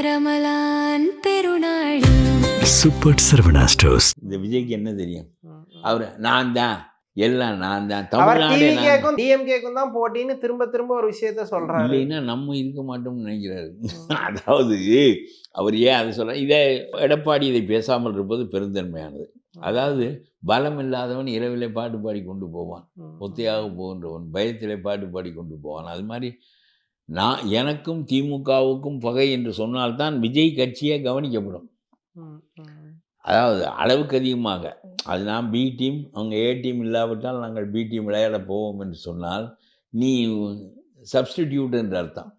ரமலான் பெருநாள் super Saravana stores. இந்த விஜய்க்கு என்ன தெரியும்? அவர் நான் தான் எல்லாம் நான் தான் அவர் தமிழ்நாடே நான் டிவிகேக்கும் டிஎம்கேக்கும் தான் போட்டின்னு திரும்ப திரும்ப ஒரு விஷயத்த சொல்றாரு. இல்லைன்னா நம்ம இருக்க மாட்டோம்னு நினைக்கிறாரு. அதாவது அவர் ஏன் அதை சொல்ற இதை எடப்பாடி இதை பேசாமல் இருப்பது பெருந்தன்மையானது. அதாவது பலம் இல்லாதவன் இரவிலே பாட்டு பாடி கொண்டு போவான், ஒத்தையாக போகின்றவன் பயத்திலே பாட்டு பாடி கொண்டு போவான். அது மாதிரி நான் எனக்கும் திமுகவுக்கும் பகை என்று சொன்னால்தான் விஜய் கட்சியே கவனிக்கப்படும். அதாவது அளவுக்கு அதிகமாக அது நான் பி டீம் அவங்க ஏ டீம் இல்லாவிட்டால் நாங்கள் பி டீம் விளையாட போவோம் என்று சொன்னால் நீ சப்ஸ்டிடியூட் என்று அர்த்தம்.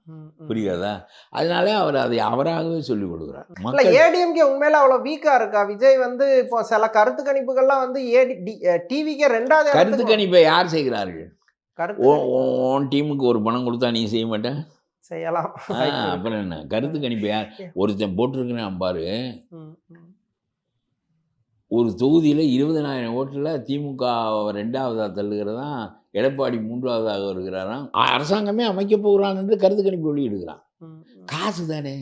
புரியாதா? அதனால அவர் அதை அவராகவே சொல்லிக் கொடுக்குறார். இல்ல ஏடிஎம்கே உண்மையில அவ்வளவு வீக்கா இருக்கா? விஜய் வந்து இப்போ சில கருத்து கணிப்புகள்லாம் வந்து டிவிகே ரெண்டாவது கருத்து கணிப்பை யார் செய்கிறார்கள்? கருத்து உன் டீமுக்கு ஒரு பணம் கொடுத்தா நீ செய்ய மாட்டேன்? செய்யலாம். அப்புறம் என்ன கருத்து கணிப்பை யார்? ஒருத்தன் போட்டிருக்கிறேன் பாரு, ஒரு தொகுதியில் 20,000 ஓட்டில் திமுக 2ஆவதாக தள்ளுகிறதான், எடப்பாடி 3ஆவதாக வருகிறாராம். அரசாங்கமே அமைக்க போகிறான் என்று கருத்து கணிப்பு வெளியிடுகிறான். காசு தானே,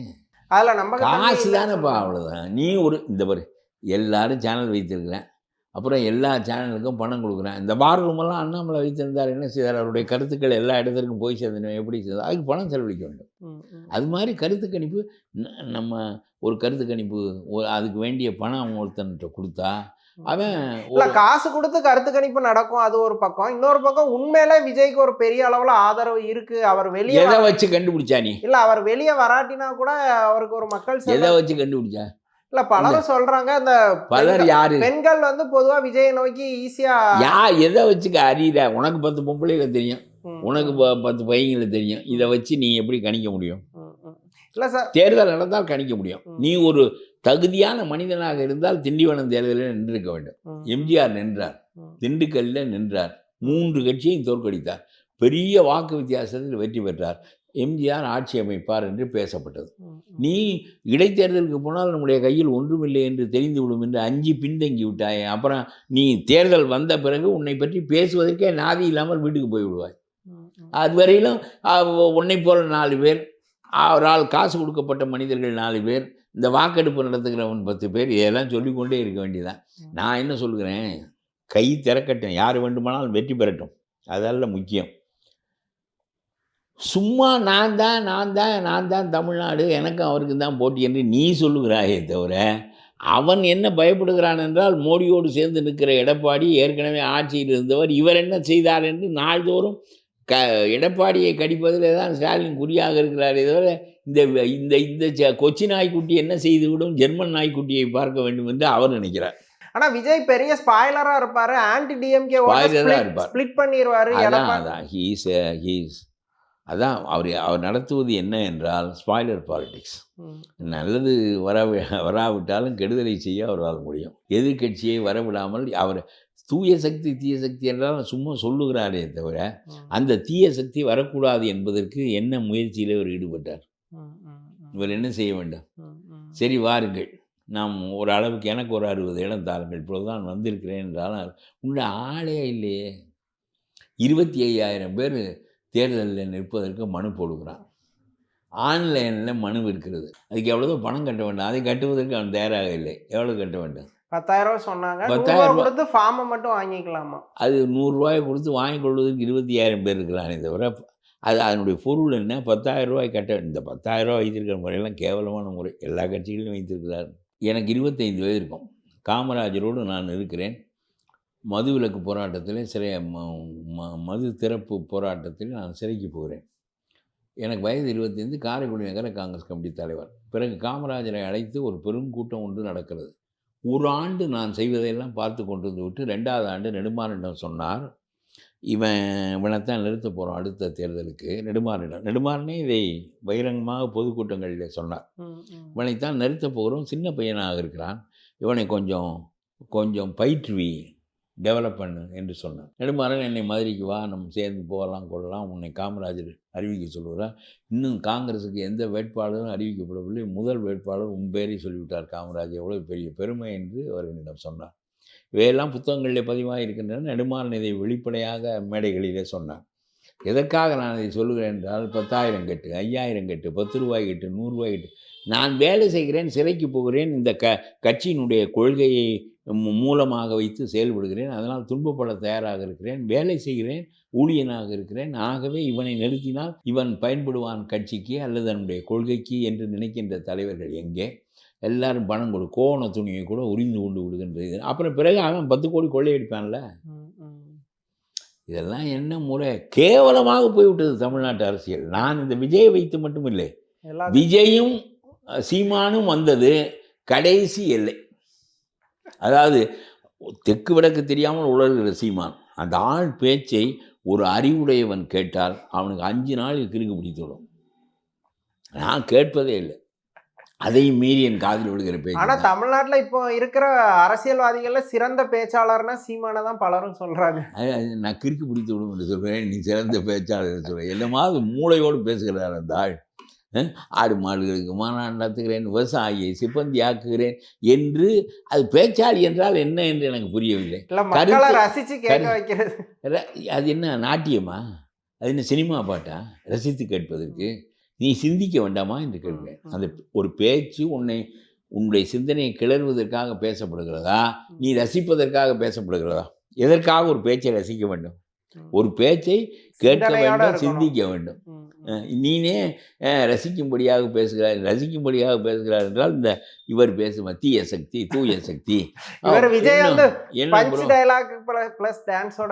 அதுல நம்ம காசு தானேப்பா, அவ்வளோதான். நீ ஒரு இந்த பாரு எல்லாரும் சேனல் வைத்திருக்கிறேன், அப்புறம் எல்லா சேனலுக்கும் பணம் கொடுக்குறேன். இந்த பார் ரூமெல்லாம் அண்ணாமலை வைத்திருந்தார், என்ன செய்தார்? அவருடைய கருத்துக்கள் எல்லா இடத்துக்கும் போய் சேர்ந்தணும். எப்படி செய்தார்? அதுக்கு பணம் செலவழிக்க வேண்டும். அது மாதிரி கருத்து கணிப்பு நம்ம ஒரு கருத்து கணிப்பு அதுக்கு வேண்டிய பணம் ஒருத்தன்கிட்ட கொடுத்தா அவன் காசு கொடுத்து கருத்து கணிப்பு நடக்கும். அது ஒரு பக்கம். இன்னொரு பக்கம் உண்மையில விஜய்க்கு ஒரு பெரிய அளவுல ஆதரவு இருக்கு. அவர் வெளியே எதை வச்சு கண்டுபிடிச்சா? நீ இல்ல அவர் வெளியே வராட்டினா கூட அவருக்கு ஒரு மக்கள் எதை வச்சு கண்டுபிடிச்சா? இல்ல பலரும் சொல்றாங்க, இந்த பலர் யாரு? பெண்கள் வந்து பொதுவா விஜயை நோக்கி ஈஸியா எதை வச்சுக்க அறியற? உனக்கு 10 பொம்பளைகளை தெரியும், உனக்கு 10 பையங்களை தெரியும். இதை வச்சு நீ எப்படி கணிக்க முடியும்? இல்ல சார், தேர்தல் நடந்தால் கணிக்க முடியும். நீ ஒரு தகுதியான மனிதனாக இருந்தால் திண்டிவனம் தேர்தலில் நின்றிருக்க வேண்டும். எம்ஜிஆர் நின்றார், திண்டுக்கல்லில் நின்றார், 3 கட்சியையும் தோற்கடித்தார், பெரிய வாக்கு வித்தியாசத்தில் வெற்றி பெற்றார். எம்ஜிஆர் ஆட்சி அமைப்பார் என்று பேசப்பட்டது. நீ இடைத்தேர்தலுக்கு போனால் நம்முடைய கையில் ஒன்றுமில்லை என்று தெரிந்துவிடும் என்று அஞ்சி பின்தங்கி விட்டாய். அப்புறம் நீ தேர்தல் வந்த பிறகு உன்னை பற்றி பேசுவதற்கே நாதி இல்லாமல் வீட்டுக்கு போய் விடுவாய். அதுவரையிலும் உன்னை போல 4 பேர், அவரால் காசு கொடுக்கப்பட்ட மனிதர்கள் 4 பேர், இந்த வாக்கெடுப்பு நடத்துகிறவன் 10 பேர், இதெல்லாம் சொல்லிக்கொண்டே இருக்க வேண்டியதான். நான் என்ன சொல்கிறேன், கை திறக்கட்டும், யார் வேண்டுமானாலும் வெற்றி பெறட்டும், அதெல்லாம் முக்கியம். சும்மா நான் தான் தமிழ்நாடு, எனக்கும் அவருக்கு தான் போட்டி என்று நீ சொல்லுகிறாயே தவிர, அவன் என்ன பயப்படுகிறான் என்றால், மோடியோடு சேர்ந்து நிற்கிற எடப்பாடி ஏற்கனவே ஆட்சியில் இருந்தவர், இவர் என்ன செய்தார் என்று நாள்தோறும் எடப்பாடியை கடிப்பதில் தான் ஸ்டாலின் குறியாக இருக்கிறாரே தவிர, இந்த இந்த கொச்சி நாய்க்குட்டி என்ன செய்துவிடும், ஜெர்மன் நாய்க்குட்டியை பார்க்க வேண்டும் என்று அவர் நினைக்கிறார். ஆனா விஜய் பெரிய ஸ்பாய்லரா இருப்பாரு, ஆன்டி டிஎம்கே இருப்பார், ஸ்பிளிட் பண்ணிடுவாரு. அதான் அவர் நடத்துவது என்ன என்றால் ஸ்பாய்லர் பாலிடிக்ஸ். நல்லது வராவிட்டாலும் கெடுதலை செய்ய அவரால் முடியும். எதிர்கட்சியை வரவிடாமல் அவர் தூய சக்தி தீய சக்தி என்றால் சும்மா சொல்லுகிறாரே தவிர, அந்த தீய சக்தி வரக்கூடாது என்பதற்கு என்ன முயற்சியில் இவர் ஈடுபட்டார்? இவர் என்ன செய்ய வேண்டும்? சரி வாருங்கள், நாம் ஒரு அளவுக்கு எனக்கு ஒரு 60 இடம் தாருங்கள், இப்பொழுதுதான் வந்திருக்கிறேன் என்றாலும் உள்ள ஆளே இல்லையே. 25,000 பேர் தேர்தலில் நிற்பதற்கு மனு போடுகிறான். ஆன்லைனில் மனு இருக்கிறது, அதுக்கு எவ்வளோ பணம் கட்ட வேண்டும், அதை கட்டுவதற்கு அவன் தயாராக இல்லை. எவ்வளோ கட்ட வேண்டும்? 10,000 சொன்னாங்க. 10,000 கொடுத்து ஃபார்மை மட்டும் வாங்கிக்கலாமா? அது 100 ரூபாயை கொடுத்து வாங்கி கொள்வதற்கு 25,000 பேர் இருக்கிறானே தவிர, அதனுடைய பொருள் என்ன? 10,000 ரூபாய் கட்ட. இந்த 10,000 ரூபாய் வைத்திருக்கிற முறையெல்லாம் கேவலமான முறை, எல்லா கட்சிகளிலும் வைத்திருக்கிறார். எனக்கு 25 வயது இருக்கும். காமராஜரோடு நான் இருக்கிறேன். மதுவிலக்கு போராட்டத்தில் மது திறப்பு போராட்டத்தில் நான் சிறைக்கு போகிறேன். எனக்கு வயது 25. காரைக்குடி நகர காங்கிரஸ் கமிட்டி தலைவர். பிறகு காமராஜரை அழைத்து ஒரு பெரும் கூட்டம் ஒன்று நடக்கிறது. ஒரு ஆண்டு நான் செய்வதையெல்லாம் பார்த்து கொண்டு விட்டு 2வது ஆண்டு நெடுமாறனிடம் சொன்னார், இவனைத்தான் நிறுத்த போகிறோம் அடுத்த தேர்தலுக்கு. நெடுமாறனே இதை பகிரங்கமாக பொதுக்கூட்டங்களிலே சொன்னார். இவனைத்தான் நிறுத்த போகிறோம், சின்ன பையனாக இருக்கிறான், இவனை கொஞ்சம் பயிற்றுவி, டெவலப் பண்ணு என்று சொன்னார். நெடுமாறன் என்னை மதுரைக்கு வா, நம்ம சேர்ந்து போகலாம் கொள்ளலாம், உன்னை காமராஜர் அறிவிக்க சொல்கிறார். இன்னும் காங்கிரஸுக்கு எந்த வேட்பாளரும் அறிவிக்கப்படவில்லை, முதல் வேட்பாளர் உன் பேரை சொல்லிவிட்டார் காமராஜர், எவ்வளோ பெரிய பெருமை என்று அவர் என்னிடம் சொன்னார். இவையெல்லாம் புத்தகங்களிலே பதிவாக இருக்கின்றன. நெடுமாறன் இதை வெளிப்படையாக மேடைகளிலே சொன்னார். எதற்காக நான் இதை சொல்லுகிறேன் என்றால் 10,000 கட்டு, 5,000 கட்டு, 10 ரூபாய் கட்டு, 100 ரூபாய் கட்டு. நான் வேலை செய்கிறேன், சிறைக்கு போகிறேன், இந்த கட்சியினுடைய கொள்கையை மூலமாக வைத்து செயல்படுகிறேன், அதனால் துன்பப்பட தயாராக இருக்கிறேன், வேலை செய்கிறேன், ஊழியனாக இருக்கிறேன். ஆகவே இவனை நிறுத்தினால் இவன் பயன்படுவான் கட்சிக்கு அல்லது தன்னுடைய கொள்கைக்கு என்று நினைக்கின்ற தலைவர்கள் எங்கே? எல்லாரும் பணம் கொடு, கோவண துணியை கூட உரிந்து கொண்டு விடுகின்றது. அப்புறம் பிறகு அவன் 10 கோடி கொள்ளையடிப்பான்ல. இதெல்லாம் என்ன முறை? கேவலமாக போய்விட்டது தமிழ்நாட்டு அரசியல். நான் இந்த விஜயை வைத்து மட்டும் இல்லை, விஜயும் சீமானும் வந்தது கடைசி எல்லை. அதாவது தெற்கு வடக்கு தெரியாமல் உலர்கிற சீமான், அந்த ஆள் பேச்சை ஒரு அறிவுடையவன் கேட்டால் அவனுக்கு 5 நாளில் கிறுக்கு பிடித்துவிடும். நான் கேட்பதே இல்லை, அதையும் மீறி என் காதில் விழுகிற பேச்சு. ஆனா தமிழ்நாட்டுல இப்போ இருக்கிற அரசியல்வாதிகள்ல சிறந்த பேச்சாளர்னா சீமானை தான் பலரும் சொல்றாங்க. நான் கிறுக்கு பிடித்து விடும் என்று சொல்கிறேன், நீ சிறந்த பேச்சாளர் சொல்கிறேன். எல்லாமாவது மூளையோடு பேசுகிறார் அந்த ஆள். ஆடு மாடுகளுக்கு மாநாடு நடத்துகிறேன், விவசாயியை சிப்பந்தி ஆக்குகிறேன் என்று. அது பேச்சாளி என்றால் என்ன என்று எனக்கு புரியவில்லை. ரசிச்சு கேட்க வைக்கிறது அது என்ன நாட்டியமா? அது என்ன சினிமா பாட்டா ரசித்து கேட்பதற்கு? நீ சிந்திக்க வேண்டாமா என்று கேட்கிறேன். அந்த ஒரு பேச்சு உன்னுடைய சிந்தனையை கிளறுவதற்காக பேசப்படுகிறதா, நீ ரசிப்பதற்காக பேசப்படுகிறதா? எதற்காக ஒரு பேச்சை ரசிக்க வேண்டும்? ஒரு பேச்சை கேட்க வேண்டும், சிந்திக்க வேண்டும். நீனே ரசிக்கும்படியாக பேசுகிறார் என்றால் இந்த இவர் பேசும் தீய சக்தி, தூய சக்தி,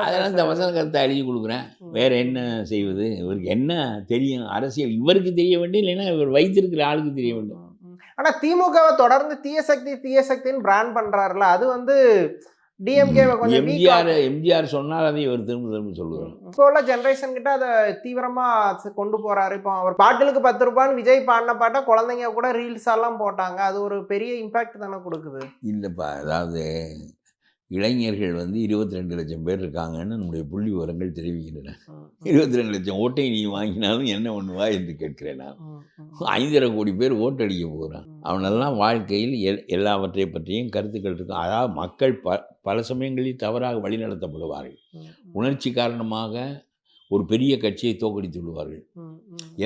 அதெல்லாம் இந்த வசன கருத்தை எழுதி கொடுக்குறேன். வேற என்ன செய்வது? இவருக்கு என்ன தெரியும் அரசியல்? இவருக்கு தெரிய வேண்டும், இல்லைன்னா இவர் வைத்திருக்கிற ஆளுக்கு தெரிய வேண்டும். ஆனா திமுகவை தொடர்ந்து தீய சக்தின்னு பிராண்ட் பண்றாருல, அது வந்து டிஎம்கேவை கொஞ்சம் எம்ஜிஆர் சொன்னால் அதை இவர் திரும்ப சொல்லுவார். இப்போ உள்ள ஜென்ரேஷன் கிட்ட அதை தீவிரமா கொண்டு போறாரு. இப்போ அவர் பாட்டிலுக்கு 10 ரூபான்னு விஜய் பாடின பாட்டை குழந்தைங்க கூட ரீல்ஸ் எல்லாம் போட்டாங்க. அது ஒரு பெரிய இம்பாக்ட் தானே கொடுக்குது. இல்லைப்பா, அதாவது இளைஞர்கள் 22 லட்சம் பேர் இருக்காங்கன்னு நம்முடைய புள்ளி விவரங்கள் தெரிவிக்கின்றன. 22 லட்சம் ஓட்டை நீ வாங்கினாலும் என்ன பண்ணுவா என்று கேட்கிறேன். நான் 5.5 கோடி பேர் ஓட்டடிக்க போகிறான். அவனெல்லாம் வாழ்க்கையில் எல்லாவற்றை பற்றியும் கருத்துக்கள் இருக்கும். அதாவது மக்கள் பல சமயங்களில் தவறாக வழிநடத்தப்படுவார்கள். உணர்ச்சி காரணமாக ஒரு பெரிய கட்சியை தோக்கடித்து விடுவார்கள்.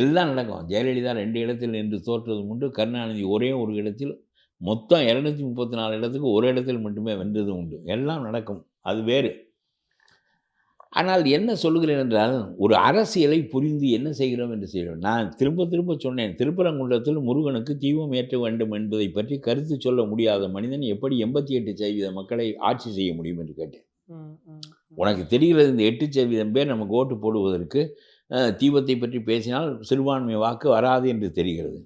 எல்லாம் நடக்கும். ஜெயலலிதா 2 இடத்தில் நின்று தோற்றது உண்டு. கருணாநிதி ஒரே ஒரு இடத்தில், மொத்தம் 234 இடத்துக்கு ஒரு இடத்தில் மட்டுமே வென்றதும் உண்டு. எல்லாம் நடக்கும், அது வேறு. ஆனால் என்ன சொல்லுகிறேன் என்றால், ஒரு அரசியலை புரிந்து என்ன செய்கிறோம் என்று செய்கிறோம். நான் திரும்ப சொன்னேன், திருப்பரங்குன்றத்தில் முருகனுக்கு தீபம் ஏற்ற வேண்டும் என்பதை பற்றி கருத்து சொல்ல முடியாத மனிதன் எப்படி 88% மக்களை ஆட்சி செய்ய முடியும் என்று கேட்டேன். உனக்கு தெரிகிறது, இந்த 8% பேர் நமக்கு ஓட்டு போடுவதற்கு தீபத்தை பற்றி பேசினால் சிறுபான்மை வாக்கு வராது என்று தெரிகிறது.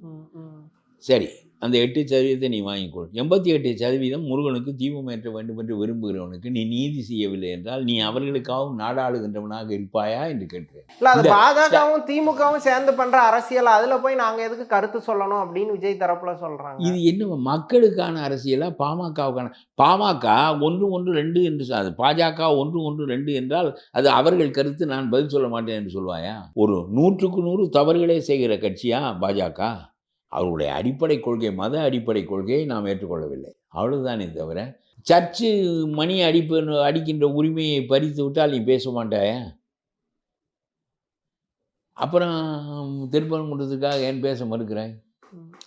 சரி, அந்த 8% நீ வாங்கிக்கொள். 88% முருகனுக்கு தீபம் ஏற்ற வேண்டும் என்று விரும்புகிறவனுக்கு நீ நீதி செய்யவில்லை என்றால் நீ அவர்களுக்காகவும் நாடாளுகின்றவனாக இருப்பாயா என்று கேட்கிறேன். பாஜகவும் திமுகவும் சேர்ந்து பண்ற அரசியல், அதுல போய் நாங்க எதுக்கு கருத்து சொல்லணும் அப்படின்னு விஜய் தரப்புல சொல்றாங்க. இது என்ன மக்களுக்கான அரசியலா பாமகவுக்கான? பாமக 1-1-2 என்று பாஜக 1-1-2 என்றால் அது அவர்கள் கருத்து, நான் பதில் சொல்ல மாட்டேன் என்று சொல்வாயா? ஒரு 100க்கு 100 தவறுகளே செய்கிற கட்சியா பாஜக? அவருடைய அடிப்படை கொள்கை, மத அடிப்படை கொள்கையை நாம் ஏற்றுக்கொள்ளவில்லை, அவ்வளவுதானே தவிர சர்ச்சு மணி அடிக்கின்ற உரிமையை பறித்து விட்டால் நீ பேச மாட்டாய. அப்புறம் திருப்பரங்குன்றத்துக்காக ஏன் பேச மறுக்கிறாய்?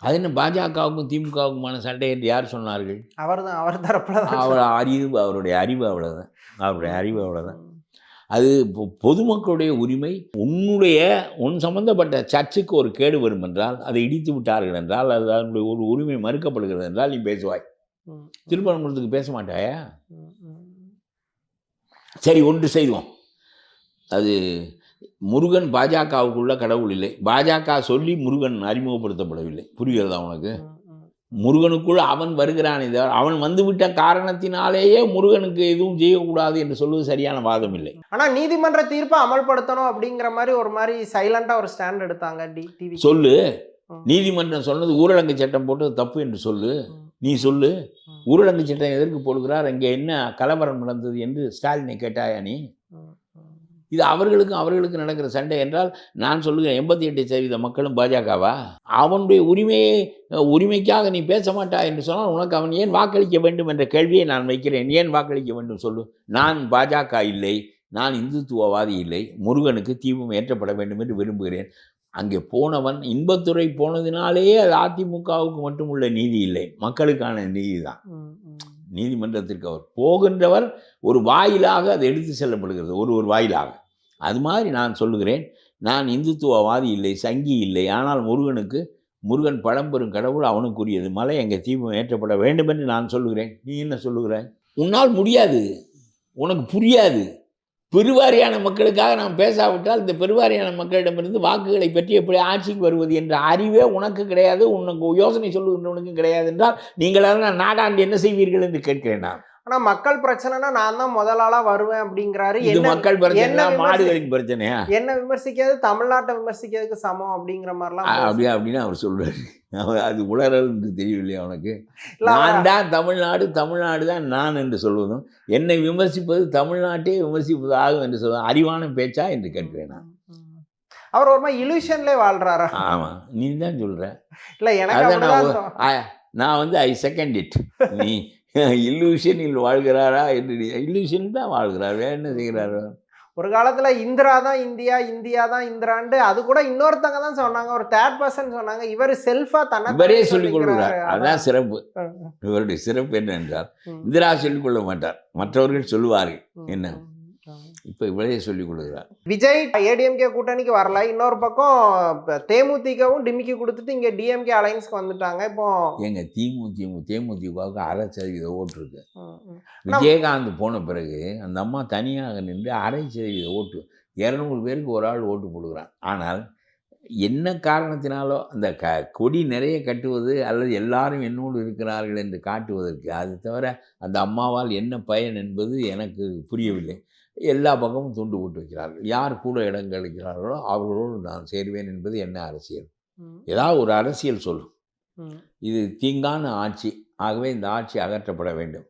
அது என்ன பாஜகவுக்கும் திமுகவுக்குமான சண்டை என்று யார் சொன்னார்கள்? அவர் தரப்புல அவருடைய அறிவு அவ்வளோதான். அது பொதுமக்களுடைய உரிமை. உன் சம்பந்தப்பட்ட சர்ச்சுக்கு ஒரு கேடு வரும் என்றால், அதை இடித்து விட்டார்கள் என்றால், அது அதனுடைய ஒரு உரிமை மறுக்கப்படுகிறது என்றால் நீ பேசுவாய். திருப்பரங்குன்றத்துக்கு பேச மாட்டாயா? சரி, ஒன்று செய்வோம். அது முருகன் பாஜகவுக்குள்ள கடவுள் இல்லை. பாஜக சொல்லி முருகன் அறிமுகப்படுத்தப்படவில்லை. புரிகிறதா உனக்கு? முருகனுக்குள் அவன் வருகிறான். அவன் வந்துவிட்ட காரணத்தினாலேயே முருகனுக்கு எதுவும் செய்யக்கூடாது என்று சொல்வது சரியான வாதம் இல்லை. ஆனா நீதிமன்ற தீர்ப்பை அமல்படுத்தணும் அப்படிங்கிற மாதிரி ஒரு மாதிரி சைலண்டா ஒரு ஸ்டாண்ட் எடுத்தாங்க. சொல்லு, நீதிமன்றம் சொன்னது ஊரடங்கு சட்டம் போட்டு தப்பு என்று சொல்லு. நீ சொல்லு, ஊரடங்கு சட்டம் எதற்கு போடுகிறார், அங்கே என்ன கலவரம் நடந்தது என்று ஸ்டாலினை கேட்டாயா நீ? இது அவர்களுக்கு நடக்கிற சண்டை என்றால் நான் சொல்லுகிறேன், 88% மக்களும் பாஜகவா? அவனுடைய உரிமைக்காக நீ பேச மாட்டா என்று சொன்னால் உனக்கு அவன் ஏன் வாக்களிக்க வேண்டும் என்ற கேள்வியை நான் வைக்கிறேன். ஏன் வாக்களிக்க வேண்டும் சொல்லு. நான் பாஜக இல்லை, நான் இந்துத்துவவாதி இல்லை, முருகனுக்கு தீபம் ஏற்றப்பட வேண்டும் என்று விரும்புகிறேன். அங்கே போனவன் இன்பத்துறை போனதினாலே அது அதிமுகவுக்கு மட்டும் உள்ள நீதி இல்லை, மக்களுக்கான நீதி தான். நீதிமன்றத்திற்கு அவர் போகின்றவர் ஒரு வாயிலாக அது எடுத்து செல்லப்படுகிறது, ஒரு வாயிலாக. அது மாதிரி நான் சொல்லுகிறேன், நான் இந்துத்துவவாதி இல்லை, சங்கி இல்லை. ஆனால் முருகன் பழம்பெரும் கடவுள், அவனுக்குரியது மலை, அங்கே தீபம் ஏற்றப்பட வேண்டும் என்று நான் சொல்லுகிறேன். நீ என்ன சொல்லுகிறாய்? உன்னால் முடியாது, உனக்கு புரியாது. பெருவாரியான மக்களுக்காக நாம் பேசாவிட்டால் இந்த பெருவாரியான மக்களிடமிருந்து வாக்குகளை பற்றி எப்படி ஆட்சிக்கு வருவது என்ற அறிவே உனக்கு கிடையாது, உனக்கு யோசனை சொல்லுகின்றவனுக்கும் கிடையாது என்றால் நீங்களாக நாடாண்டு என்ன செய்வீர்கள் என்று கேட்கிறேன் நான். ஆனால் மக்கள் பிரச்சனைனா நான் தான் முதல் ஆளாக வருவேன் அப்படிங்கிறாரு. இது மக்கள் பிரச்சனை, மாடுகளின் பிரச்சனையா? என்ன விமர்சிக்காது தமிழ்நாட்டை விமர்சிக்கிறதுக்கு சமம் அப்படிங்கிற மாதிரிலாம் அப்படின்னு அவர் சொல்றாரு. அது உளறல் என்று தெரியவில்லையா அவனுக்கு? நான் தான் தமிழ்நாடு தான் நான் என்று சொல்வதும், என்னை விமர்சிப்பது தமிழ்நாட்டே விமர்சிப்பது ஆகும் என்று சொல்வது அறிவான பேச்சா என்று கேட்கிறேன் நான். அவர் ஒரு மாதிரி இலூஷன்லே வாழ்றாரா? ஆமாம், நீ தான் சொல்ற. இல்லை எனக்கு நான் ஐ செகண்ட் இட். நீ இல்லூஷனில் வாழ்கிறாரா என்று? இல்லூஷன் தான் வாழ்கிறார், வேற என்ன செய்கிறாரு? ஒரு காலத்துல இந்திரா தான் இந்தியா, இந்தியா தான் இந்திராண்டு அது கூட இன்னொருத்தங்க தான் சொன்னாங்க, ஒரு தேர்ட் பர்சன் சொன்னாங்க. இவர் செல்ஃபா இவரே சொல்லிக் கொள்கிறார். அதான் சிறப்பு. இவருடைய சிறப்பு என்ன என்றால், இந்திரா சொல்லிக் கொள்ள மாட்டார், மற்றவர்கள் சொல்லுவார்கள். என்ன இப்போ இவரே சொல்லிக் கொடுக்குறார். விஜய் ஏடிஎம்கே கூட்டணிக்கு வரல, இன்னொரு பக்கம் தேமுதிகவும் டிமிக்கி கொடுத்துட்டு இங்கே டிஎம்கே அலைன்ஸ்க்கு வந்துட்டாங்க. இப்போ எங்க தேமுதிகவுக்கு 1/2% ஓட்டு இருக்கு. விஜயகாந்த் போன பிறகு அந்த அம்மா தனியாக நின்று 1/2% ஓட்டு, 200 பேருக்கு ஒரு ஆள் ஓட்டு போடுகிறான். ஆனால் என்ன காரணத்தினாலோ அந்த கொடி நிறைய கட்டுவது அல்லது எல்லாரும் என்னோடு இருக்கிறார்கள் என்று காட்டுவதற்கு, அது தவிர அந்த அம்மாவால் என்ன பயன் என்பது எனக்கு புரியவில்லை. எல்லா பக்கமும் துண்டு போட்டு வைக்கிறார்கள். யார் கூட இடம் கிடைக்கிறார்களோ அவர்களோடு நான் சேருவேன் என்பது என்ன அரசியல்? ஏதாவது ஒரு அரசியல் சொல்லும். இது தீங்கான ஆட்சி, ஆகவே இந்த ஆட்சி அகற்றப்பட வேண்டும்.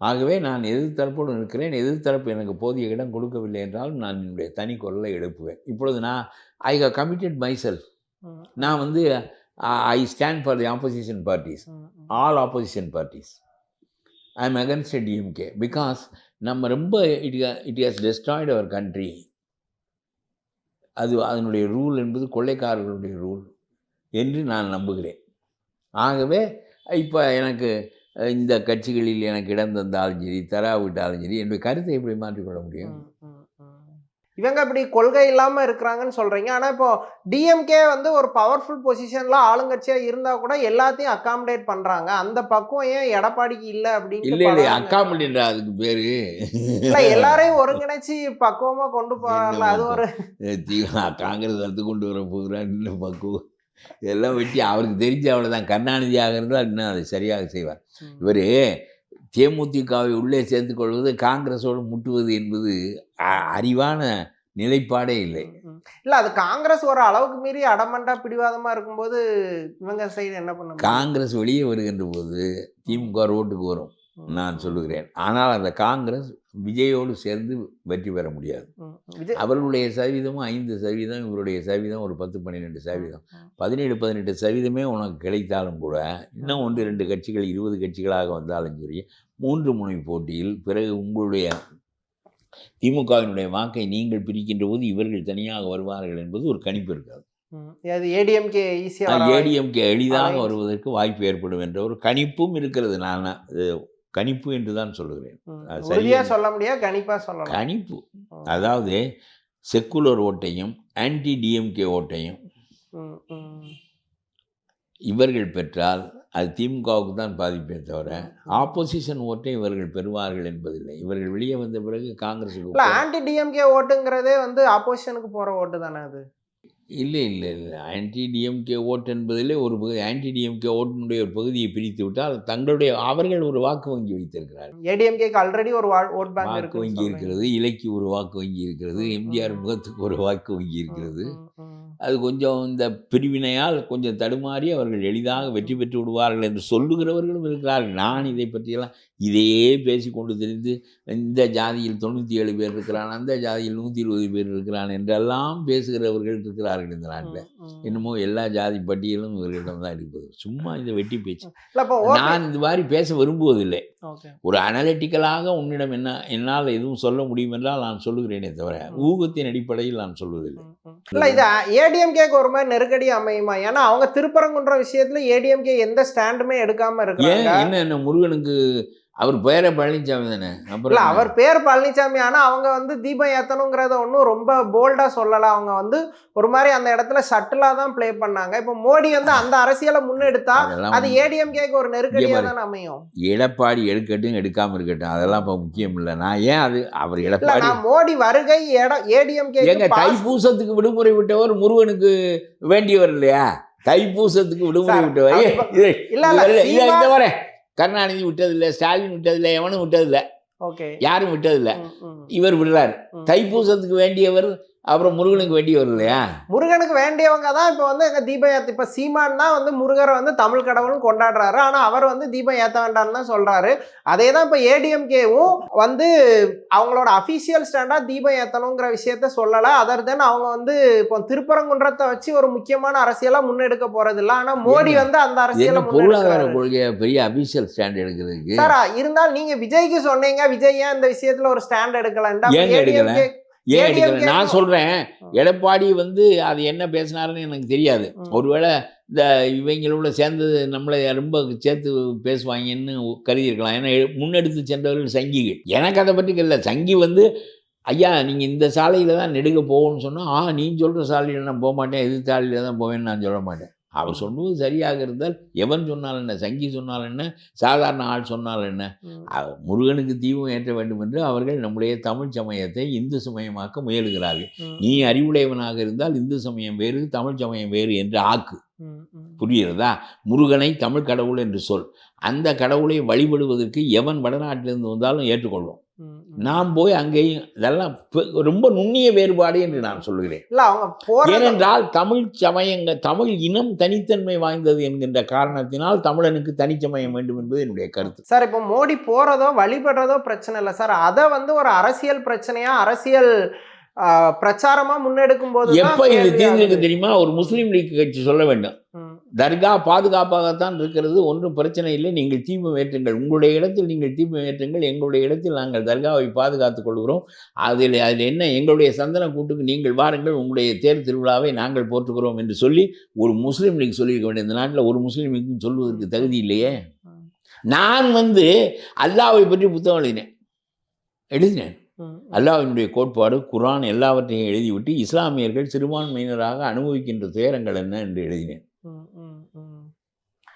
ஆகவே நான் எதிர்த்தரப்போடு இருக்கிறேன். எதிர்த்தரப்பு எனக்கு போதிய இடம் கொடுக்கவில்லை என்றாலும் நான் என்னுடைய தனி குரலை எழுப்புவேன். இப்பொழுது நான் I have committed myself. நான் I stand for the opposition parties, all opposition parties. I am against DMK because நம்ம ரொம்ப it has destroyed our country. அதனுடைய ரூல் என்பது கொள்ளைக்காரர்களுடைய ரூல் என்று நான் நம்புகிறேன். ஆகவே இப்போ எனக்கு இந்த கட்சிகளில் எனக்கு இடம் தந்தாலும் சரி, தராவிட்டாலும் சரி, என்னுடைய கருத்தை எப்படி மாற்றிக்கொள்ள முடியும்? இவங்க அப்படி கொள்கை இல்லாமல் இருக்கிறாங்கன்னு சொல்கிறீங்க. ஆனால் இப்போ டிஎம்கே ஒரு பவர்ஃபுல் பொசிஷனில் ஆளுங்கட்சியாக இருந்தால் கூட எல்லாத்தையும் அக்காமடேட் பண்ணுறாங்க. அந்த பக்குவம் ஏன் எடப்பாடிக்கு இல்லை அப்படின்னு? இல்லை அக்காமடேட், அதுக்கு பேர் இல்லை, எல்லாரையும் ஒருங்கிணைச்சி பக்குவமாக கொண்டு போகிறாங்கல்ல, அது ஒரு காங்கிரஸ் அடுத்து கொண்டு வர போகிறான். இல்லை பக்குவம் எல்லாம் வெட்டி அவருக்கு தெரிஞ்சு அவ்வளோதான். கருணாநிதியாக இருந்தால் இன்னும் அதை சரியாக செய்வார். இவர் தேமுதிகவை உள்ளே சேர்த்து கொள்வது, காங்கிரஸோடு முட்டுவது என்பது அறிவான நிலைப்பாடே இல்லை. இல்லை, அது காங்கிரஸ் ஒரு அளவுக்கு மீறி அடமண்டா பிடிவாதமாக இருக்கும்போது இவங்க சைடு என்ன பண்ண? காங்கிரஸ் வெளியே வருகின்ற போது திமுக ரோட்டுக்கு வரும் நான் சொல்லுகிறேன். ஆனால் அந்த காங்கிரஸ் விஜயோடு சேர்ந்து வெற்றி பெற முடியாது. அவர்களுடைய சதவீதமும் 5%, இவருடைய சதவீதம் ஒரு 10-12%, 17-18% உனக்கு கிடைத்தாலும் கூட இன்னும் 1-2 கட்சிகள் 20 கட்சிகளாக வந்தாலும் சரி, 3 முனை போட்டியில் பிறகு உங்களுடைய திமுகவினுடைய வாக்கை நீங்கள் பிரிக்கின்ற போது இவர்கள் தனியாக வருவார்கள் என்பது ஒரு கணிப்பு இருக்காது. ஏடிஎம்கே எளிதாக வருவதற்கு வாய்ப்பு ஏற்படும் என்ற ஒரு கணிப்பும் இருக்கிறது. நான் கணிப்பு என்று தான் சொல்லுகிறேன். சொல்ல முடியாது, கணிப்பாக சொல்லலாம். கணிப்பு, அதாவது செக்குலர் ஓட்டையும் ஆன்டி டிஎம்கே ஓட்டையும் இவர்கள் பெற்றால் அது திமுகவுக்கு தான் பாதிப்பே தவிர ஆப்போசிஷன் ஓட்டை இவர்கள் பெறுவார்கள் என்பதில்லை. இவர்கள் வெளியே வந்த பிறகு காங்கிரஸுக்கு ஆன்டி டிஎம்கே ஓட்டுங்கிறதே ஆப்போசிஷனுக்கு போகிற ஓட்டு தானே அது? இல்லை, ஆன்டி டிஎம்கே ஓட்டு என்பதிலே ஒரு பகுதி, ஆன்டி டிஎம்கே ஓட்டினுடைய ஒரு பகுதியை பிரித்து விட்டால் அவர்கள் ஒரு வாக்கு வங்கி வைத்திருக்கிறார்கள். ஏடிஎம்கேக்கு ஆல்ரெடி ஒரு வாக்கு வங்கி இருக்கிறது, இலைக்கு ஒரு வாக்கு வங்கி இருக்கிறது, எம்ஜிஆர் முகத்துக்கு ஒரு வாக்கு வங்கி இருக்கிறது. அது கொஞ்சம் இந்த பிரிவினையால் கொஞ்சம் தடுமாறி அவர்கள் எளிதாக வெற்றி பெற்று விடுவார்கள் என்று சொல்லுகிறவர்களும் இருக்கிறார்கள். நான் இதை பற்றியெல்லாம் இதையே பேசி கொண்டு தெரிந்து இந்த ஜாதியில் 97 பேர் இருக்கிறான், அந்த ஜாதியில் 120 பேர் இருக்கிறான் என்றெல்லாம் பேசுகிறவர்கள் இருக்கிறார்கள் இந்த நாட்டில். இன்னமும் எல்லா ஜாதி பட்டியலும் இவர்களிடம் தான் இருப்பது. சும்மா இந்த வெட்டி பேச்சு. நான் இந்த மாதிரி பேச விரும்புவதில்லை. ஓகே. ஒரு அனலிட்டிக்கலாக உன்னிடம் என்னால் எதுவும் சொல்ல முடியும் என்றால் நான் சொல்லுகிறேனே தவிர ஊகத்தின் அடிப்படையில் நான் சொல்வதில்லை. இல்ல இது ஏடிஎம்கேக்கு ஒரு மாதிரி நெருக்கடி அமையுமா? ஏன்னா அவங்க திருப்பரங்குன்ற விஷயத்துல ஏடிஎம்கே எந்த ஸ்டாண்டுமே எடுக்காம ஏன் இருக்காங்க. என்ன முருகனுக்கு அவர் பேரை பழனிசாமி தானே. இல்ல அப்புறம் அவர் பேர் பழனிசாமி, ஆனா அவங்க வந்து தீபம் ஏத்தணுங்கிறத ஒன்றும் ரொம்ப போல்டா சொல்லல. அவங்க வந்து ஒரு மாதிரி அந்த இடத்துல சட்டிலா தான் ப்ளே பண்ணாங்க. இப்போ மோடி வந்து அந்த அரசியலை முன்னெடுத்தா அதெல்லாம் அது ஏடிஎம்கேக்கு ஒரு நெருக்கடியா பாரு. தானே அமையும். எடப்பாடி எடுக்கட்டும் எடுக்காம இருக்கட்டும் அதெல்லாம் இப்போ முக்கியம் இல்லை. நான் ஏன் அது அவர் இல்ல எடப்பாடி நான் மோடி வருகை எங்க ஏடிஎம்கே தைப்பூசத்துக்கு விடுமுறை விட்டவர் முருகனுக்கு வேண்டியவர் இல்லையா? தைப்பூசத்துக்கு விடுமுறை சார், விட்டவர் அப்ப- இல்ல சீமான் இந்த வர கருணாநிதி விட்டதில்லை, ஸ்டாலின் விட்டதில்லை, எவனும் விட்டதில்லை, ஓகே. யாரும் விட்டதில்லை. ம். இவர் விடுறாரு. ம். தைப்பூசத்துக்கு வேண்டியவர் அப்புறம் முருகனுக்கு வேண்டியவர் இல்லையா? முருகனுக்கு வேண்டியவங்க தான் இப்போ வந்து எங்க தீபம் ஏத்து. இப்ப சீமான் தான் வந்து முருகரை வந்து தமிழ் கடவுள்னு கொண்டாடுறாரு. ஆனா அவர் வந்து தீபம் ஏத்த வேண்டாம்னு தான் சொல்றாரு. அதே தான் இப்ப ஏடிஎம்கேவும் வந்து அவங்களோட அபிஷியல் ஸ்டாண்டா தீபம் ஏத்தணுங்கிற விஷயத்த சொல்லல. அதர் தென் அவங்க வந்து இப்போ திருப்பரங்குன்றத்தை வச்சு ஒரு முக்கியமான அரசியலா முன்னெடுக்க போறது இல்ல. ஆனா மோடி வந்து அந்த என்ன அரசியலை பொருளாதார முன்னெடுக்கிறாரு. கொள்கையை பெரிய அபிஷியல் ஸ்டாண்ட் எடுக்கிறதுக்கு சார் இருந்தாலும் நீங்க விஜய்க்கு சொன்னீங்க, விஜய் ஏன் இந்த விஷயத்துல ஒரு ஸ்டாண்ட் எடுக்கலண்டா? ஏங்க எடுக்கல? ஏன் எடுக்கல? ADMK நான் சொல்றேன், எடப்பாடி வந்து அது என்ன பேசினாருன்னு எனக்கு தெரியாது. ஒருவேளை இந்த இவங்களோட சேர்ந்து நம்மளை ரொம்ப சேர்த்து பேசுவாங்கன்னு கருதி இருக்கலாம். ஏன்னா முன்னெடுத்து சென்றவர்கள் சங்கிகள். எனக்கு அதை பற்றி தெரியல. சங்கி வந்து ஐயா நீங்கள் இந்த சாலையில் தான் நெடுக போகணும்னு சொன்னால் நீ சொல்கிற சாலையில் நான் போக மாட்டேன், எதிர் சாலையில் தான் போவேன்னு நான் சொல்ல மாட்டேன். அவர் சொல்லுவது சரியாக இருந்தால் எவன் சொன்னால் என்ன, சங்கி சொன்னால் என்ன, சாதாரண ஆள் சொன்னால் என்ன, முருகனுக்கு தீபம் ஏற்ற வேண்டும் என்று அவர்கள் நம்முடைய தமிழ் சமயத்தை இந்து சமயமாக்க முயலுகிறார்கள். நீ அறிவுடையவனாக இருந்தால் இந்து சமயம் வேறு தமிழ் சமயம் வேறு என்று ஆக்கு. புரிகிறதா? முருகனை தமிழ் கடவுள் என்று சொல். அந்த கடவுளை வழிபடுவதற்கு எவன் வடநாட்டிலிருந்து வந்தாலும் ஏற்றுக்கொள்வோம். நாம் போய் அங்கேயும் இதெல்லாம் ரொம்ப நுண்ணிய வேறுபாடு என்று நான் சொல்லுகிறேன். ஏனென்றால் தமிழ் சமயங்கள் தமிழ் இனம் தனித்தன்மை வாய்ந்தது என்கின்ற காரணத்தினால் தமிழனுக்கு தனிச்சமயம் வேண்டும் என்பது என்னுடைய கருத்து. சார் இப்போ மோடி போறதோ வழிபடுறதோ பிரச்சனை இல்லை சார். அதை வந்து ஒரு அரசியல் பிரச்சனையா, அரசியல் பிரச்சாரமா முன்னெடுக்கும் போது எப்ப இது தீர்ந்துருக்கு தெரியுமா? ஒரு முஸ்லீம் லீக் கட்சி சொல்ல வேண்டும், தர்கா பாதுகாப்பாகத்தான் இருக்கிறது, ஒன்றும் பிரச்சனை இல்லை, நீங்கள் தீபம் ஏற்றுங்கள், உங்களுடைய இடத்தில் நீங்கள் தீபம் ஏற்றுங்கள், எங்களுடைய இடத்தில் நாங்கள் தர்காவை பாதுகாத்துக் கொள்கிறோம், அதில் என்ன எங்களுடைய சந்தன கூட்டுக்கு நீங்கள் வாருங்கள், உங்களுடைய தேர் திருவிழாவை நாங்கள் போற்றுகிறோம் என்று சொல்லி ஒரு முஸ்லீம் லீக் சொல்லியிருக்க வேண்டிய இந்த நாட்டில் ஒரு முஸ்லீம் லீக்கும் சொல்வதற்கு தகுதி இல்லையே. நான் வந்து அல்லாஹ்வை பற்றி புத்தகம் எழுதினேன். அல்லாஹ்வினுடைய கோட்பாடு, குர்ஆன் எல்லாவற்றையும் எழுதிவிட்டு இஸ்லாமியர்கள் சிறுபான்மையினராக அனுபவிக்கின்ற துயரங்கள் என்ன என்று எழுதினேன்.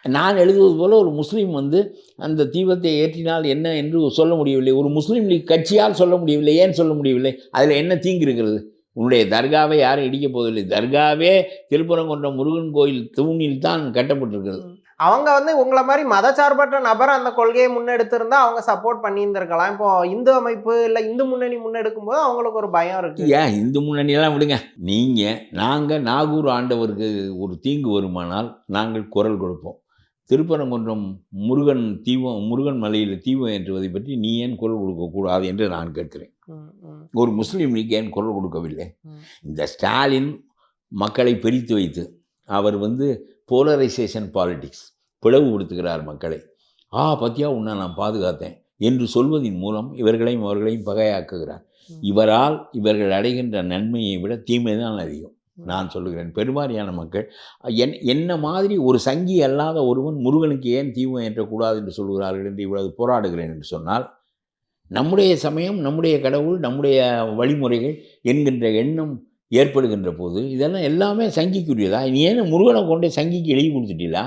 நான் எழுதுவது போல ஒரு முஸ்லீம் வந்து அந்த தீபத்தை ஏற்றினால் என்ன என்று சொல்ல முடியவில்லை. ஒரு முஸ்லீம் லீக் கட்சியால் சொல்ல முடியவில்லை. ஏன் சொல்ல முடியவில்லை? அதில் என்ன தீங்கு இருக்கிறது? உன்னுடைய தர்காவை யாரும் இடிக்கப் போவதில்லை. தர்காவே திருப்பரங்குன்றம் முருகன் கோயில் தூணில் தான் கட்டப்பட்டிருக்கிறது. அவங்க வந்து உங்களை மாதிரி மதச்சார்பற்ற நபர் அந்த கொள்கையை முன்னெடுத்திருந்தா அவங்க சப்போர்ட் பண்ணியிருந்திருக்கலாம். இப்போ இந்து அமைப்பு இல்லை இந்து முன்னணி முன்னெடுக்கும் போது அவங்களுக்கு ஒரு பயம் இருக்கு. ஏன் இந்து முன்னணியெல்லாம் விடுங்க. நாங்கள் நாகூர் ஆண்டவருக்கு ஒரு தீங்கு வருமானால் நாங்கள் குரல் கொடுப்போம். திருப்பரங்குன்றம் முருகன் மலையில் தீபம் ஏற்றுவதை பற்றி நீ ஏன் குரல் கொடுக்கக்கூடாது என்று நான் கேட்கிறேன். ஒரு முஸ்லீம் லீக் ஏன் குரல் கொடுக்கவில்லை? இந்த ஸ்டாலின் மக்களை பிரித்து வைத்து அவர் வந்து போலரைசேஷன் பாலிடிக்ஸ் பிளவுபடுத்துகிறார் மக்களை. பத்தியா உன்னை நான் பாதுகாத்தேன் என்று சொல்வதின் மூலம் அவர்களையும் பகையாக்குகிறார். இவர்கள் அடைகின்ற நன்மையை விட தீமை தான் அதிகம். நான் சொல்லுகிறேன், பெருவாரியான மக்கள் என்ன மாதிரி ஒரு சங்கி அல்லாத ஒருவன் முருகனுக்கு ஏன் தீபம் ஏற்றக்கூடாது என்று சொல்கிறார்கள் என்று இவ்வளவு போராடுகிறேன் என்று சொன்னால், நம்முடைய சமயம், நம்முடைய கடவுள், நம்முடைய வழிமுறைகள் என்கின்ற எண்ணம் ஏற்படுகின்ற போது இதெல்லாம் எல்லாமே சங்கிக்குரியதா? நீ ஏன் முருகனை கொண்டே சங்கிக்கு எழுதி கொடுத்துட்டீங்களா?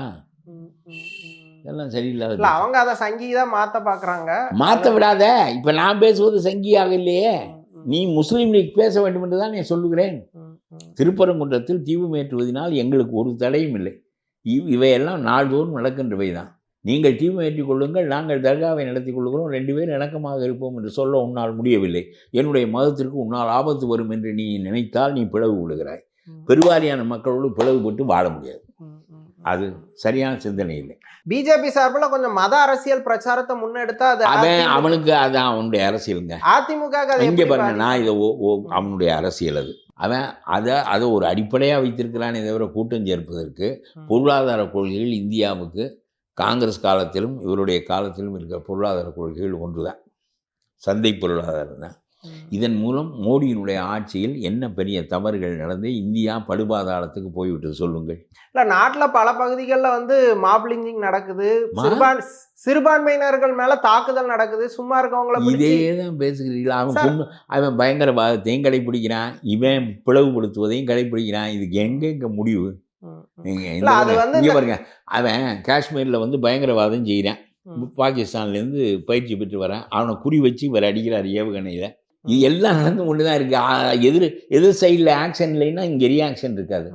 இதெல்லாம் சரியில்லாத. அவங்க அதை சங்கி தான் மாற்ற பார்க்குறாங்க. மாற்ற விடாத. இப்போ நான் பேசுவது சங்கியாக இல்லையே. நீ முஸ்லீம் லீக் பேச வேண்டும் என்று தான் நான் சொல்லுகிறேன். திருப்பரங்குன்றத்தில் தீபம் ஏற்றுவதனால் எங்களுக்கு ஒரு தடையும் இல்லை. இவையெல்லாம் நாள்தோறும் நடக்கின்றவை தான். நீங்கள் தீபம் ஏற்றிக் கொள்ளுங்கள், நாங்கள் தர்காவை நடத்தி கொள்கிறோம், 2 பேரும் இணக்கமாக இருப்போம் என்று சொல்ல உன்னால் முடியவில்லை. என்னுடைய மதத்திற்கு உன்னால் ஆபத்து வரும் என்று நீ நினைத்தால் நீ பிளவு விடுகிறாய். பெருவாரியான மக்களோடு பிளவுபட்டு வாழ முடியாது. அது சரியான சிந்தனை இல்லை. பிஜேபி சார்பில் கொஞ்சம் மத அரசியல் பிரச்சாரத்தை முன்னெடுத்தா அது அவனுக்கு அது அவனுடைய அரசியலுங்க. அதிமுக இங்கே பாருங்க, நான் இதை அவனுடைய அரசியல் அவன் அதை ஒரு அடிப்படையாக வைத்திருக்கிறானே தவிர கூட்டம் சேர்ப்பதற்கு பொருளாதார கொள்கைகள் இந்தியாவுக்கு காங்கிரஸ் காலத்திலும் இவருடைய காலத்திலும் இருக்கிற பொருளாதார கொள்கைகள் ஒன்று தான், சந்தை பொருளாதாரம் தான். இதன் மூலம் மோடியினுடைய ஆட்சியில் என்ன பெரிய தவறுகள் நடந்து இந்தியா படுபாதாளத்துக்கு போய்விட்டது சொல்லுங்கள். இல்லை, நாட்டில் பல பகுதிகளில் வந்து மாப் லிஞ்சிங் நடக்குது, சிறுபான்மையினர்கள் மேலே தாக்குதல் நடக்குது, சும்மா இருக்கவங்கள இதே தான் பேசுகிறீங்களா? அவன் பயங்கரவாதத்தையும் கடைப்பிடிக்கிறான், இவன் பிளவுபடுத்துவதையும் கடைப்பிடிக்கிறான். இதுக்கு எங்க முடிவு? பாருங்க, அவன் காஷ்மீரில் வந்து பயங்கரவாதம் செய்கிறான், பாகிஸ்தான்லேருந்து பயிற்சி பெற்று வரான், அவனை குறி வச்சு இவர் அடிக்கிறார் ஏவுகணையில். இது எல்லாம் நடந்து கொண்டு தான் இருக்குது. எதிர் சைடில் ஆக்ஷன் இல்லைன்னா இங்கே ரியாக்ஷன் இருக்காது.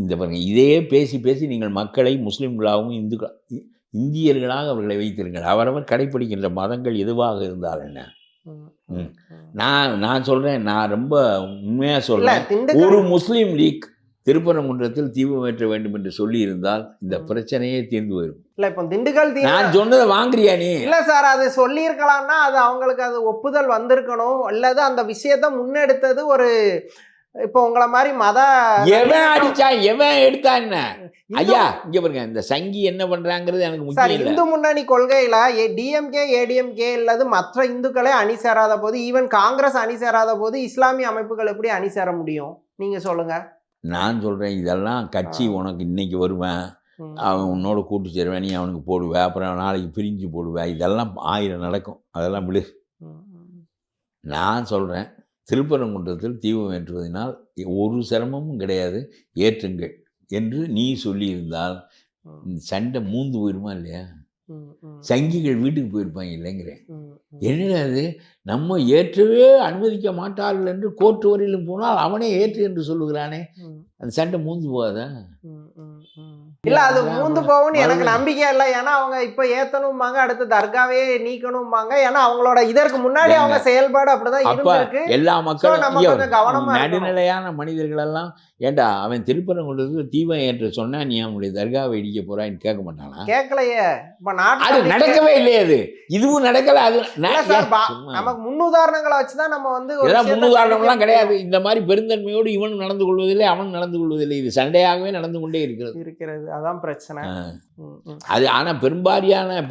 இந்த பாருங்க, இதே பேசி பேசி நீங்கள் மக்களை முஸ்லீம்களாகவும் இந்தியர்களாக அவர்களை வைத்திருங்கள். அவரவர் கடைப்பிடிக்கின்ற மதங்கள் எதுவாக இருந்தால் என்ன. நான் சொல்கிறேன், நான் ரொம்ப உண்மையாக சொல்கிறேன், ஒரு முஸ்லீம் லீக் திருப்பரங்குன்றத்தில் தீபம் ஏற்ற வேண்டும் என்று சொல்லி இருந்தால் இந்த பிரச்சனையே தீர்ந்து போயிடும். இல்லை, இப்போ திண்டுக்கல் நான் சொன்னதை வாங்குறியா நீ? இல்லை சார், அது சொல்லியிருக்கலாம்னா அது அவங்களுக்கு அது ஒப்புதல் வந்திருக்கணும், அல்லது அந்த விஷயத்தை முன்னெடுத்தது ஒரு இப்போ உங்களை மாதிரி எவன் அடிச்சா எவன் எடுத்தா என்ன ஐயா? இங்க பாருங்க, இந்த சங்கி என்ன பண்றாங்கிறது எனக்கு முக்கியம் இல்லை. இந்து முன்னணி கொள்கையில டிஎம்கே ஏடிஎம்கே அல்லது மற்ற இந்துக்களே அணி சேராத போது, ஈவன் காங்கிரஸ் அணி சேராத போது இஸ்லாமிய அமைப்புகள் எப்படி அணி சேர முடியும்? நீங்க சொல்லுங்க. நான் சொல்கிறேன், இதெல்லாம் கட்சி உனக்கு இன்னைக்கு வருவேன், அவன் உன்னோட கூட்டு சேருவேன், நீ அவனுக்கு போடுவேன், அப்புறம் நாளைக்கு பிரிஞ்சு போடுவேன், இதெல்லாம் 1000 நடக்கும், அதெல்லாம் விடு. நான் சொல்கிறேன், திருப்பரங்குன்றத்தில் தீபம் ஏற்றுவதனால் ஒரு சிரமமும் கிடையாது, ஏற்றுங்கள் என்று நீ சொல்லியிருந்தால் சண்டை மூந்து போயிருமா இல்லையா? சங்கிகள் வீட்டுக்கு போயிருப்பாங்க இல்லைங்கிறேன். என்னடா அது, நம்ம ஏற்றவே அனுமதிக்க மாட்டார்கள் என்று கோர்ட்டு வரையிலும் போனால் அவனே ஏற்று என்று சொல்லுகிறானே, அந்த சண்டை மூந்து போகாதா? இல்ல, அது மூந்து போகும்னு எனக்கு நம்பிக்கை இல்லை. ஏன்னா அவங்க இப்ப ஏத்தணும்பாங்க, அடுத்து தர்காவே நீக்கணும்பாங்க. ஏன்னா அவங்களோட இதற்கு முன்னாடி அவங்க செயல்பாடு அப்படிதான் இருக்கு. எல்லா மக்களும் நடுநிலையான மனிதர்கள் எல்லாம், ஏண்டா அவன் திருப்பரங்குன்றத்துக்கு தீபம் ஏற்ற சொன்னா நீ அவனுடைய தர்காவை இடிக்க போறான்னு கேட்க மாட்டானா? கேட்கலையே. அது நடக்கவே இல்லையே, அது இதுவும் நடக்கல. அது நமக்கு முன்னுதாரணங்களை வச்சுதான் நம்ம வந்து முன்னுதாரணம்லாம் கிடையாது. இந்த மாதிரி பெருந்தன்மையோடு இவனும் நடந்து கொள்வதில்லை, அவன் நடந்து கொள்வதில்லை, இது சண்டையாகவே நடந்து கொண்டே இருக்கிறது. அதான் பிரச்சனை. அது ஆனால்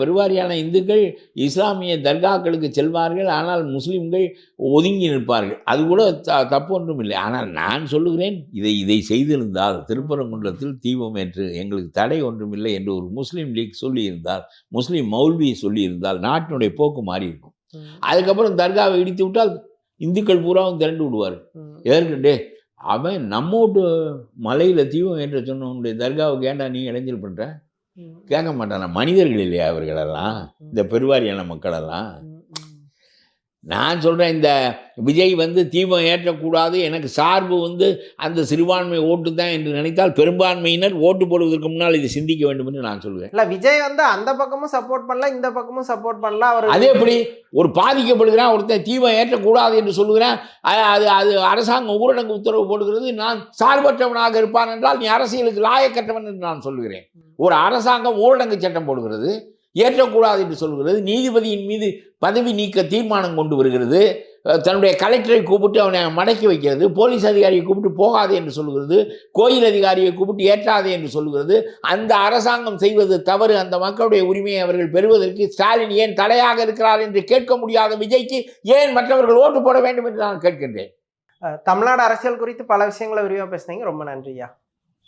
பெருவாரியான இந்துக்கள் இஸ்லாமிய தர்காக்களுக்கு செல்வார்கள், ஆனால் முஸ்லீம்கள் ஒதுங்கி நிற்பார்கள். அது கூட தப்பு ஒன்றும் இல்லை. ஆனால் நான் சொல்லுகிறேன், இதை செய்திருந்தால் திருப்பரங்குன்றத்தில் தீபம் ஏற்று எங்களுக்கு தடை ஒன்றும் இல்லை என்று ஒரு முஸ்லீம் லீக் சொல்லியிருந்தால், முஸ்லீம் மௌல்வி சொல்லியிருந்தால் நாட்டினுடைய போக்கு மாறி இருக்கும். அதுக்கப்புறம் தர்காவை இடித்து விட்டால் இந்துக்கள் பூராவும் திரண்டு விடுவார். எதற்குண்டே அவன் நம்ம வீட்டு மலையில் தீபம் ஏற்ற சொன்னவனுடைய தர்காவுக்கு ஏண்டா நீ இளைஞர் பண்ணுற கேட்க மாட்டானா? மனிதர்கள் இல்லையா அவர்களெல்லாம், இந்த பெருவாரியான மக்களெல்லாம்? நான் சொல்கிறேன், இந்த விஜய் வந்து தீபம் ஏற்றக்கூடாது, எனக்கு சார்பு வந்து அந்த சிறுபான்மை ஓட்டு தான் என்று நினைத்தால் பெரும்பான்மையினர் ஓட்டு போடுவதற்கு முன்னால் இதை சிந்திக்க வேண்டும் என்று நான் சொல்லுவேன். இல்லை, விஜய் வந்து அந்த பக்கமும் சப்போர்ட் பண்ணல, இந்த பக்கமும் சப்போர்ட் பண்ணல. அவர் அதே எப்படி ஒரு பாதிக்கப்படுகிறான், ஒருத்தன் தீபம் ஏற்றக்கூடாது என்று சொல்லுகிறேன், அது அரசாங்கம் ஊரடங்கு உத்தரவு போடுகிறது, நான் சார்பற்றவனாக இருப்பான் என்றால் நீ அரசியலுக்கு லாயக்கற்றவன் என்று நான் சொல்லுகிறேன். ஒரு அரசாங்கம் ஊரடங்கு சட்டம் போடுகிறது, ஏற்றக்கூடாது என்று சொல்கிறது, நீதிபதியின் மீது பதவி நீக்க தீர்மானம் கொண்டு வருகிறது, தன்னுடைய கலெக்டரை கூப்பிட்டு அவனை மடக்கி வைக்கிறது, போலீஸ் அதிகாரியை கூப்பிட்டு போகாது என்று சொல்கிறது, கோயில் அதிகாரியை கூப்பிட்டு ஏற்றாதே என்று சொல்கிறது. அந்த அரசாங்கம் செய்வது தவறு, அந்த மக்களுடைய உரிமையை அவர்கள் பெறுவதற்கு ஸ்டாலின் ஏன் தடையாக இருக்கிறார் என்று கேட்க முடியாத விஜய்க்கு ஏன் மற்றவர்கள் ஓட்டு போட வேண்டும் என்று நான் கேட்கின்றேன். தமிழ்நாடு அரசியல் குறித்து பல விஷயங்களை விரிவாக பேசுனீங்க. ரொம்ப நன்றியா.